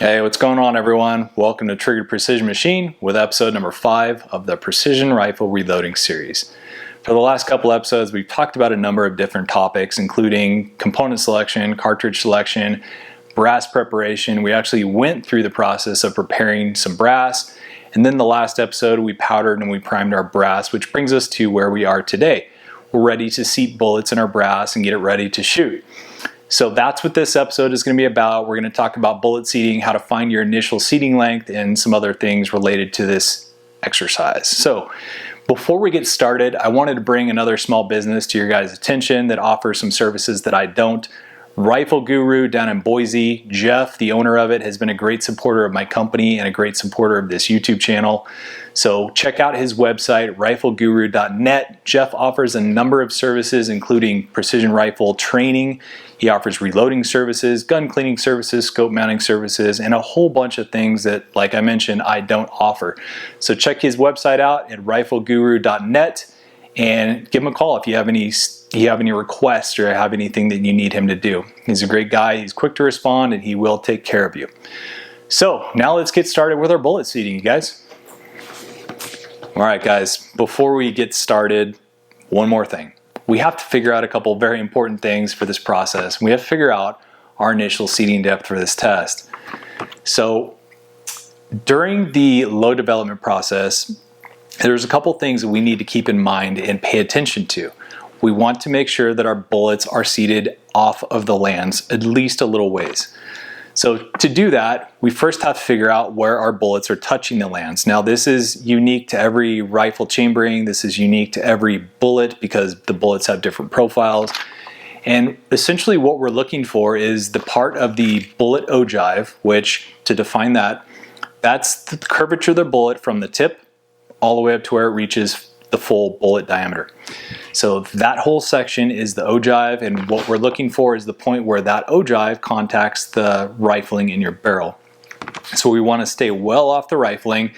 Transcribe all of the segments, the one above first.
Hey, what's going on, everyone? Welcome to Triggered Precision Machine with episode number 5 of the Precision Rifle Reloading series. For the last couple episodes, we've talked about a number of different topics, including component selection, cartridge selection, brass preparation. We actually went through the process of preparing some brass, and then the last episode we powdered and we primed our brass, which brings us to where we are today. We're ready to seat bullets in our brass and get it ready to shoot. So that's what this episode is going to be about. We're going to talk about bullet seating, how to find your initial seating length, and some other things related to this exercise. So before we get started, I wanted to bring another small business to your guys' attention that offers some services that I don't. Rifle Guru down in Boise. Jeff, the owner of it, has been a great supporter of my company and a great supporter of this YouTube channel. So check out his website, rifleguru.net. Jeff offers a number of services, including precision rifle training. He offers reloading services, gun cleaning services, scope mounting services, and a whole bunch of things that, like I mentioned, I don't offer. So check his website out at rifleguru.net and give him a call if you have any requests or have anything that you need him to do. He's a great guy, he's quick to respond, and he will take care of you. So now let's get started with our bullet seating, you guys. All right, guys, before we get started, one more thing. We have to figure out a couple very important things for this process. We have to figure out our initial seating depth for this test. So during the load development process, there's a couple things that we need to keep in mind and pay attention to. We want to make sure that our bullets are seated off of the lands at least a little ways. So to do that, we first have to figure out where our bullets are touching the lands. Now this is unique to every rifle chambering, this is unique to every bullet because the bullets have different profiles. And essentially what we're looking for is the part of the bullet ogive, which, to define that, that's the curvature of the bullet from the tip all the way up to where it reaches the full bullet diameter. So that whole section is the ogive, and what we're looking for is the point where that ogive contacts the rifling in your barrel. So we want to stay well off the rifling.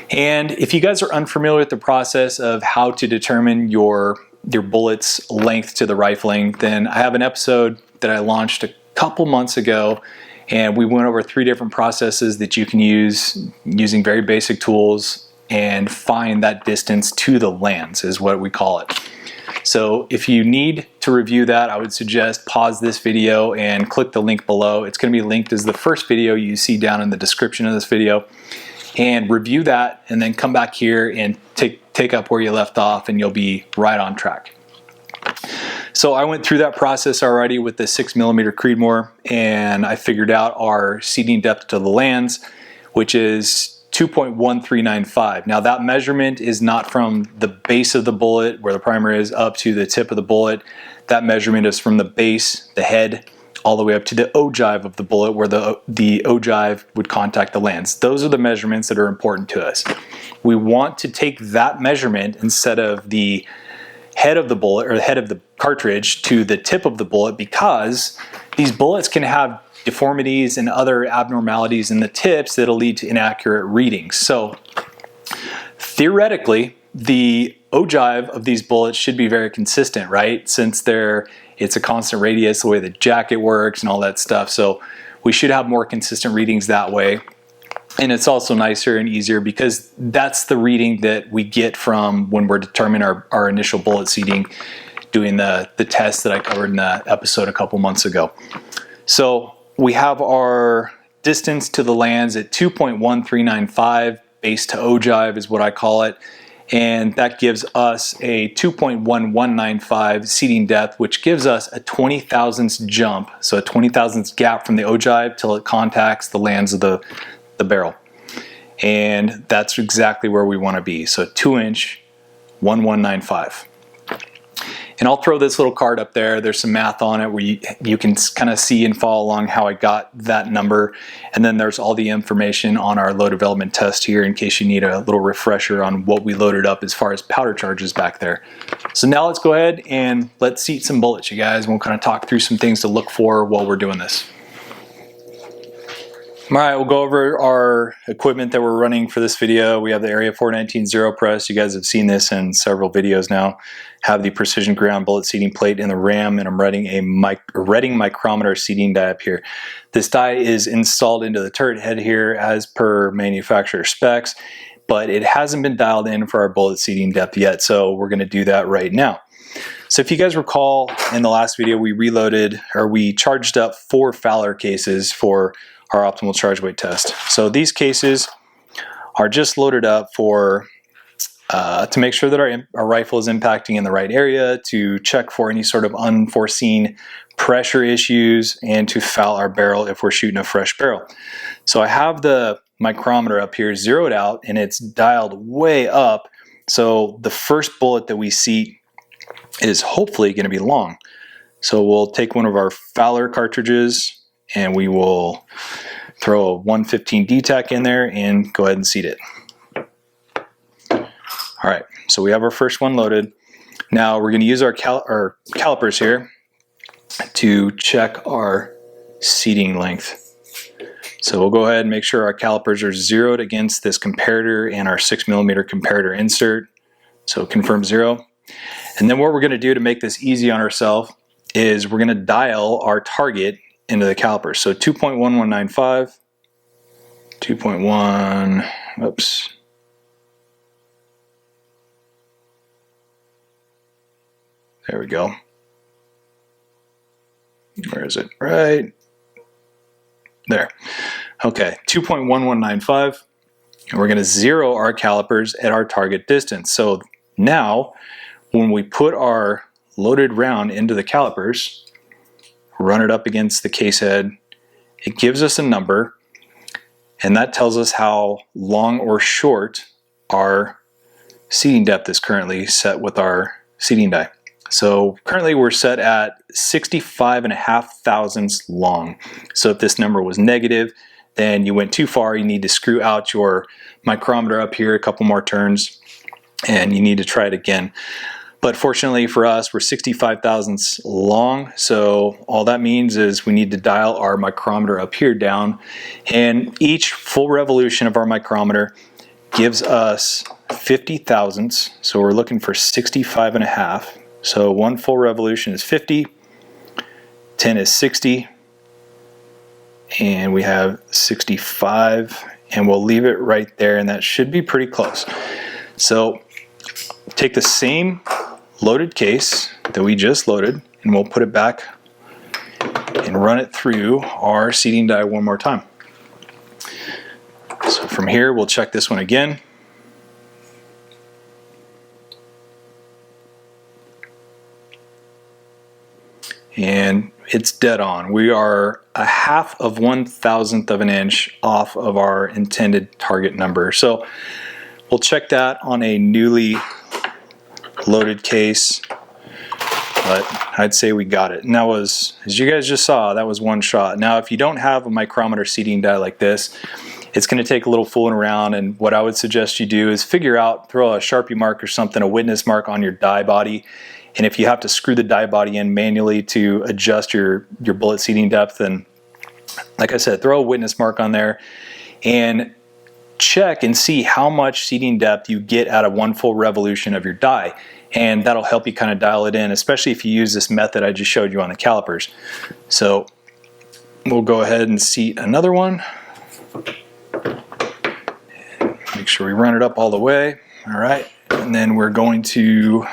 And if you guys are unfamiliar with the process of how to determine your bullet's length to the rifling, then I have an episode that I launched a couple months ago, and we went over 3 different processes that you can use using very basic tools and find that distance to the lands, is what we call it. So if you need to review that, I would suggest pause this video and click the link below. It's going to be linked as the first video you see down in the description of this video, and review that, and then come back here and take up where you left off, and you'll be right on track. So I went through that process already with the 6mm Creedmoor, and I figured out our seating depth to the lands, which is 2.1395. Now that measurement is not from the base of the bullet where the primer is up to the tip of the bullet. That measurement is from the base, the head, all the way up to the ogive of the bullet where the ogive would contact the lands. Those are the measurements that are important to us. We want to take that measurement instead of the head of the bullet or the head of the cartridge to the tip of the bullet, because these bullets can have deformities and other abnormalities in the tips that'll lead to inaccurate readings. So theoretically, the ogive of these bullets should be very consistent, right? Since it's a constant radius, the way the jacket works and all that stuff. So we should have more consistent readings that way. And it's also nicer and easier because that's the reading that we get from when we're determining our initial bullet seating, doing the test that I covered in the episode a couple months ago. So we have our distance to the lands at 2.1395, base to ogive is what I call it, and that gives us a 2.1195 seating depth, which gives us a 20 thousandths jump, so a 20 thousandths gap from the ogive till it contacts the lands of the barrel. And that's exactly where we want to be, so 2-inch 1195. And I'll throw this little card up there. There's some math on it where you can kind of see and follow along how I got that number. And then there's all the information on our load development test here in case you need a little refresher on what we loaded up as far as powder charges back there. So now let's go ahead and let's seat some bullets, you guys. We'll kind of talk through some things to look for while we're doing this. All right, we'll go over our equipment that we're running for this video. We have the Area 419 Zero Press. You guys have seen this in several videos now. Have the precision ground bullet seating plate in the ram, and I'm running a Reading micrometer seating die up here. This die is installed into the turret head here as per manufacturer specs, but it hasn't been dialed in for our bullet seating depth yet, so we're going to do that right now. So if you guys recall, in the last video we charged up 4 Fowler cases for our optimal charge weight test. So these cases are just loaded up for to make sure that our rifle is impacting in the right area, to check for any sort of unforeseen pressure issues, and to foul our barrel if we're shooting a fresh barrel. So I have the micrometer up here zeroed out and it's dialed way up, so the first bullet that we seat is hopefully going to be long. So we'll take one of our Fowler cartridges and we will throw a 115 DTAC in there and go ahead and seat it. All right, so we have our first one loaded. Now we're going to use our calipers here to check our seating length. So we'll go ahead and make sure our calipers are zeroed against this comparator and our 6mm comparator insert. So confirm 0. And then what we're going to do to make this easy on ourselves is we're going to dial our target into the caliper. So 2.1195, 2.1, oops. There we go. Where is it? Right there. Okay, 2.1195. And we're going to zero our calipers at our target distance. So now, when we put our loaded round into the calipers, run it up against the case head, it gives us a number, and that tells us how long or short our seating depth is currently set with our seating die. So currently we're set at 65.5 thousandths long. So if this number was negative, then you went too far. You need to screw out your micrometer up here a couple more turns, and you need to try it again. But fortunately for us, we're 65 thousandths long, so all that means is we need to dial our micrometer up here down, and each full revolution of our micrometer gives us 50 thousandths, so we're looking for 65.5. So one full revolution is 50, 10 is 60, and we have 65, and we'll leave it right there, and that should be pretty close. So take the same loaded case that we just loaded, and we'll put it back and run it through our seating die one more time. So from here, we'll check this one again. And it's dead on. We are a 1/2 1,000th of an inch off of our intended target number. So we'll check that on a newly loaded case, but I'd say we got it. And that was, as you guys just saw, that was one shot. Now if you don't have a micrometer seating die like this, it's going to take a little fooling around, and what I would suggest you do is figure out, throw a Sharpie mark or something, a witness mark on your die body, and if you have to screw the die body in manually to adjust your bullet seating depth, then like I said, throw a witness mark on there and check and see how much seating depth you get out of one full revolution of your die, and that'll help you kind of dial it in, especially if you use this method I just showed you on the calipers. So we'll go ahead and seat another one. Make sure we run it up all the way. All right, and then we're going to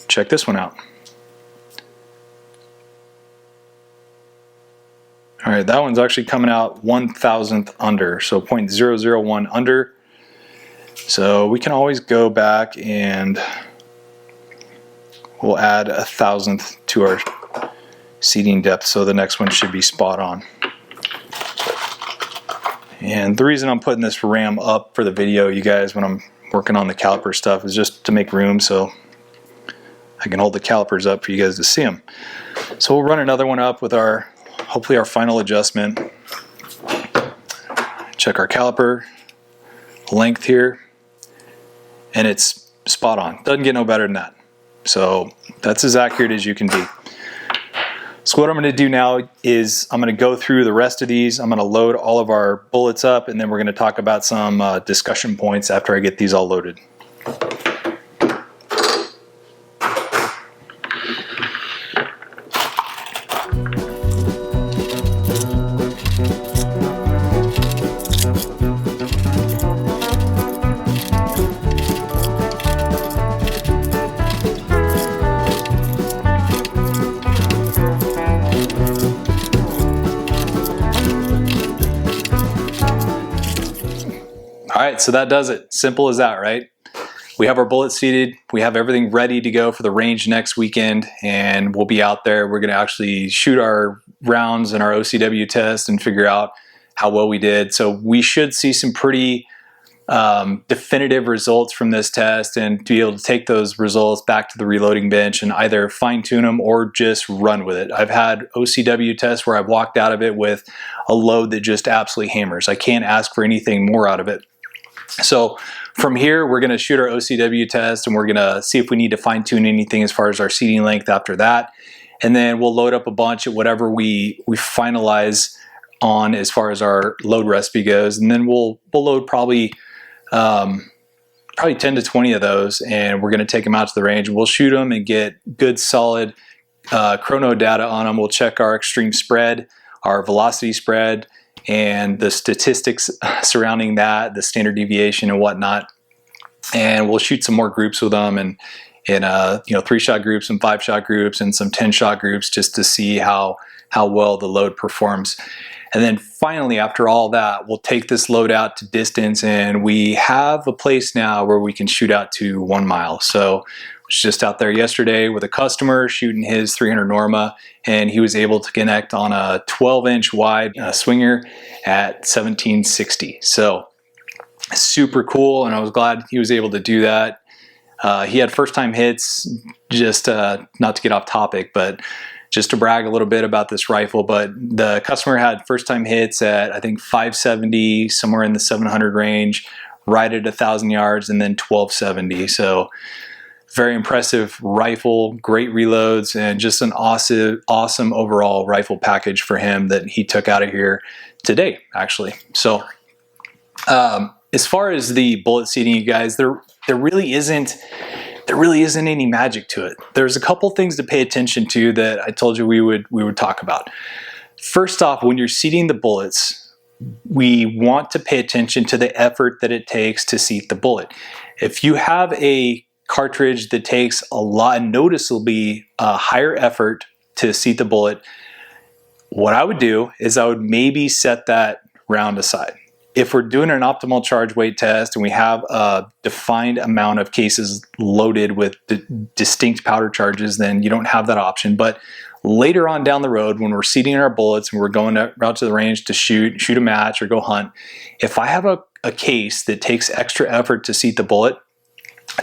check this one out. All right, that one's actually coming out 1,000th under, so 0.001 under. So we can always go back and we'll add 1,000th to our seating depth, so the next one should be spot on. And the reason I'm putting this ram up for the video, you guys, when I'm working on the caliper stuff, is just to make room so I can hold the calipers up for you guys to see them. So we'll run another one up with our, hopefully our final adjustment. Check our caliper length here, and it's spot on. Doesn't get no better than that. So that's as accurate as you can be. So what I'm going to do now is I'm going to go through the rest of these. I'm going to load all of our bullets up, and then we're going to talk about some discussion points after I get these all loaded. All right, so that does it. Simple as that, right? We have our bullets seated. We have everything ready to go for the range next weekend, and we'll be out there. We're going to actually shoot our rounds and our OCW test and figure out how well we did. So we should see some pretty definitive results from this test, and to be able to take those results back to the reloading bench and either fine tune them or just run with it. I've had OCW tests where I've walked out of it with a load that just absolutely hammers. I can't ask for anything more out of it. So from here, we're going to shoot our OCW test, and we're going to see if we need to fine tune anything as far as our seating length after that. And then we'll load up a bunch at whatever we finalize on as far as our load recipe goes. And then we'll load probably 10 to 20 of those, and we're going to take them out to the range. We'll shoot them and get good solid chrono data on them. We'll check our extreme spread, our velocity spread, and the statistics surrounding that, the standard deviation and whatnot. And we'll shoot some more groups with them, and in 3-shot groups and 5-shot groups and some 10-shot groups, just to see how well the load performs. And then finally, after all that, we'll take this load out to distance, and we have a place now where we can shoot out to 1 mile. So I was just out there yesterday with a customer shooting his 300 Norma, and he was able to connect on a 12-inch wide swinger at 1760. So super cool, and I was glad he was able to do that. He had first-time hits, just not to get off topic, but just to brag a little bit about this rifle, but the customer had first-time hits at, I think, 570, somewhere in the 700 range, right at 1,000 yards, and then 1270. So very impressive rifle, great reloads, and just an awesome overall rifle package for him that he took out of here today, actually. So as far as the bullet seating, you guys, there really isn't any magic to it. There's a couple things to pay attention to that I told you we would talk about. First off, when you're seating the bullets, we want to pay attention to the effort that it takes to seat the bullet. If you have a cartridge that takes a lot, noticeably higher effort to seat the bullet, what I would do is I would maybe set that round aside. If we're doing an optimal charge weight test and we have a defined amount of cases loaded with distinct powder charges, then you don't have that option. But later on down the road, when we're seating our bullets and we're going out to the range to shoot a match or go hunt, if I have a case that takes extra effort to seat the bullet,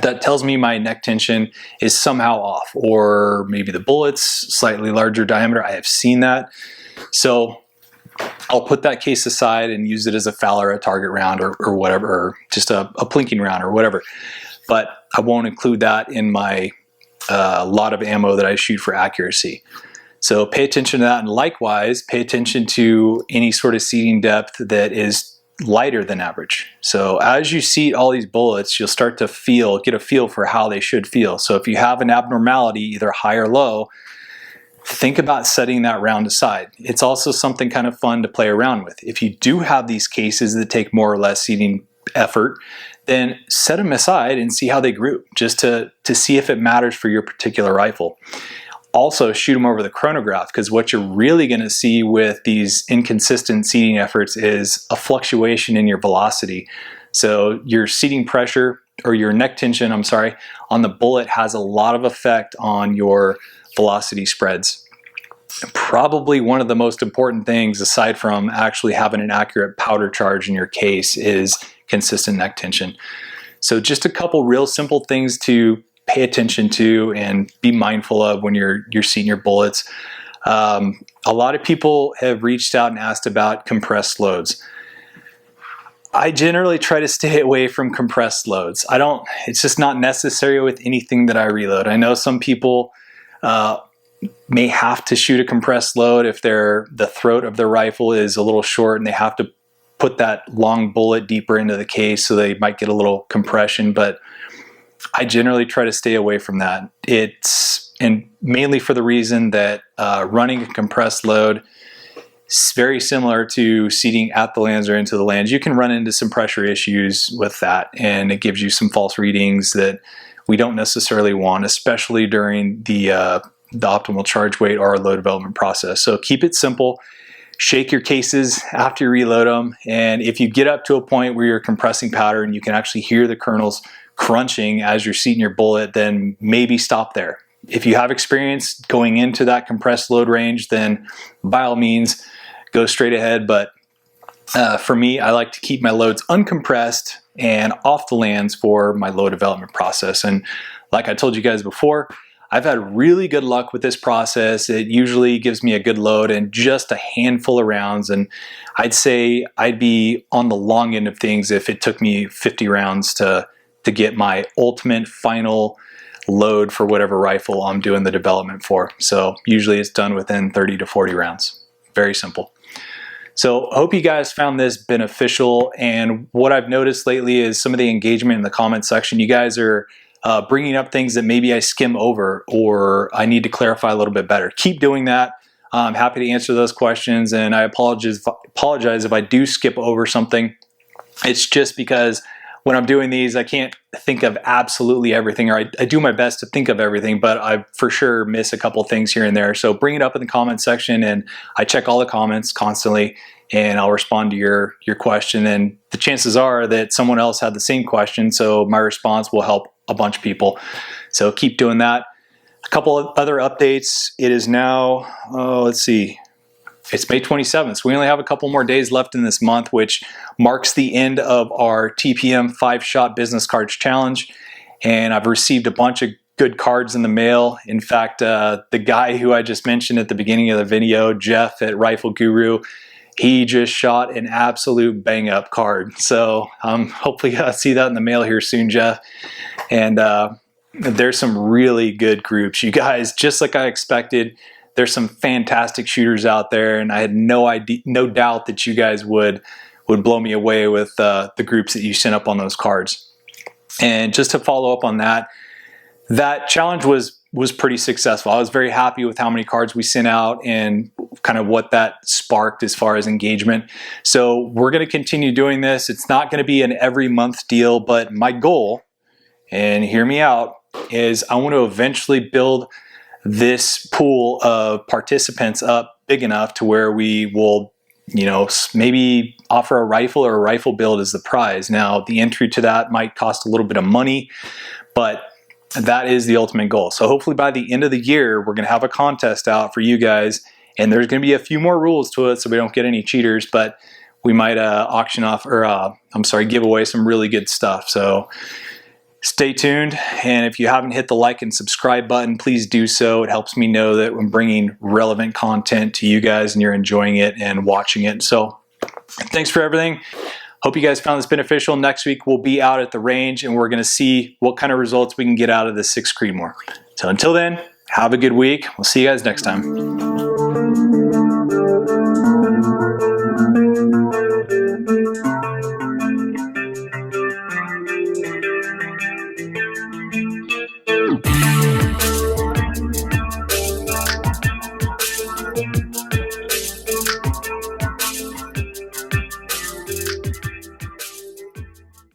that tells me my neck tension is somehow off, or maybe the bullet's slightly larger diameter. I have seen that. So I'll put that case aside and use it as a Fowler, a target round, or whatever, or just a plinking round or whatever. But I won't include that in my lot of ammo that I shoot for accuracy. So pay attention to that, and likewise, pay attention to any sort of seating depth that is lighter than average. So as you seat all these bullets, you'll start to get a feel for how they should feel. So if you have an abnormality, either high or low, think about setting that round aside. It's also something kind of fun to play around with. If you do have these cases that take more or less seating effort, then set them aside and see how they group, just to see if it matters for your particular rifle. Also, shoot them over the chronograph, because what you're really going to see with these inconsistent seating efforts is a fluctuation in your velocity. So your seating pressure, or your neck tension, on the bullet has a lot of effect on your velocity spreads. Probably one of the most important things, aside from actually having an accurate powder charge in your case, is consistent neck tension. So just a couple real simple things to pay attention to and be mindful of when you're seating your bullets. A lot of people have reached out and asked about compressed loads. I generally try to stay away from compressed loads. It's just not necessary with anything that I reload. I know some people may have to shoot a compressed load if the throat of their rifle is a little short and they have to put that long bullet deeper into the case, so they might get a little compression, but I generally try to stay away from that. And mainly for the reason that running a compressed load is very similar to seating at the lands or into the lands. You can run into some pressure issues with that, and it gives you some false readings that we don't necessarily want, especially during the optimal charge weight or load development process. So keep it simple. Shake your cases after you reload them, and if you get up to a point where you're compressing powder and you can actually hear the kernels crunching as you're seating your bullet, then maybe stop there. If you have experience going into that compressed load range, then by all means go straight ahead. But for me, I like to keep my loads uncompressed and off the lands for my load development process. And like I told you guys before, I've had really good luck with this process. It usually gives me a good load and just a handful of rounds. And I'd say I'd be on the long end of things if it took me 50 rounds to get my ultimate final load for whatever rifle I'm doing the development for. So usually it's done within 30 to 40 rounds. Very simple. So I hope you guys found this beneficial. And what I've noticed lately is some of the engagement in the comment section. You guys are bringing up things that maybe I skim over or I need to clarify a little bit better. Keep doing that. I'm happy to answer those questions, and I apologize if I do skip over something. It's just because when I'm doing these, I can't think of absolutely everything, or I do my best to think of everything, but I for sure miss a couple things here and there. So bring it up in the comment section, and I check all the comments constantly, and I'll respond to your question. And the chances are that someone else had the same question, so my response will help a bunch of people. So keep doing that. A couple of other updates. It is now, let's see, it's May 27th, so we only have a couple more days left in this month, which marks the end of our TPM 5-shot business cards challenge. And I've received a bunch of good cards in the mail. In fact, the guy who I just mentioned at the beginning of the video, Jeff at Rifle Guru, he just shot an absolute bang up card. So hopefully I'll see that in the mail here soon, Jeff. And there's some really good groups. You guys, just like I expected, there's some fantastic shooters out there, and I had no doubt that you guys would blow me away with the groups that you sent up on those cards. And just to follow up on that challenge was pretty successful. I was very happy with how many cards we sent out and kind of what that sparked as far as engagement. So we're going to continue doing this. It's not going to be an every month deal, but my goal, and hear me out, is I want to eventually build this pool of participants up big enough to where we will, maybe offer a rifle or a rifle build as the prize. Now, the entry to that might cost a little bit of money, but that is the ultimate goal. So hopefully by the end of the year, we're going to have a contest out for you guys, and there's going to be a few more rules to it so we don't get any cheaters, but we might auction off, or give away some really good stuff. So stay tuned, and if you haven't hit the like and subscribe button, please do so. It helps me know that I'm bringing relevant content to you guys and you're enjoying it and watching it. So thanks for everything. Hope you guys found this beneficial. Next week we'll be out at the range and we're going to see what kind of results we can get out of the 6 Creedmoor. So until then, have a good week. We'll see you guys next time.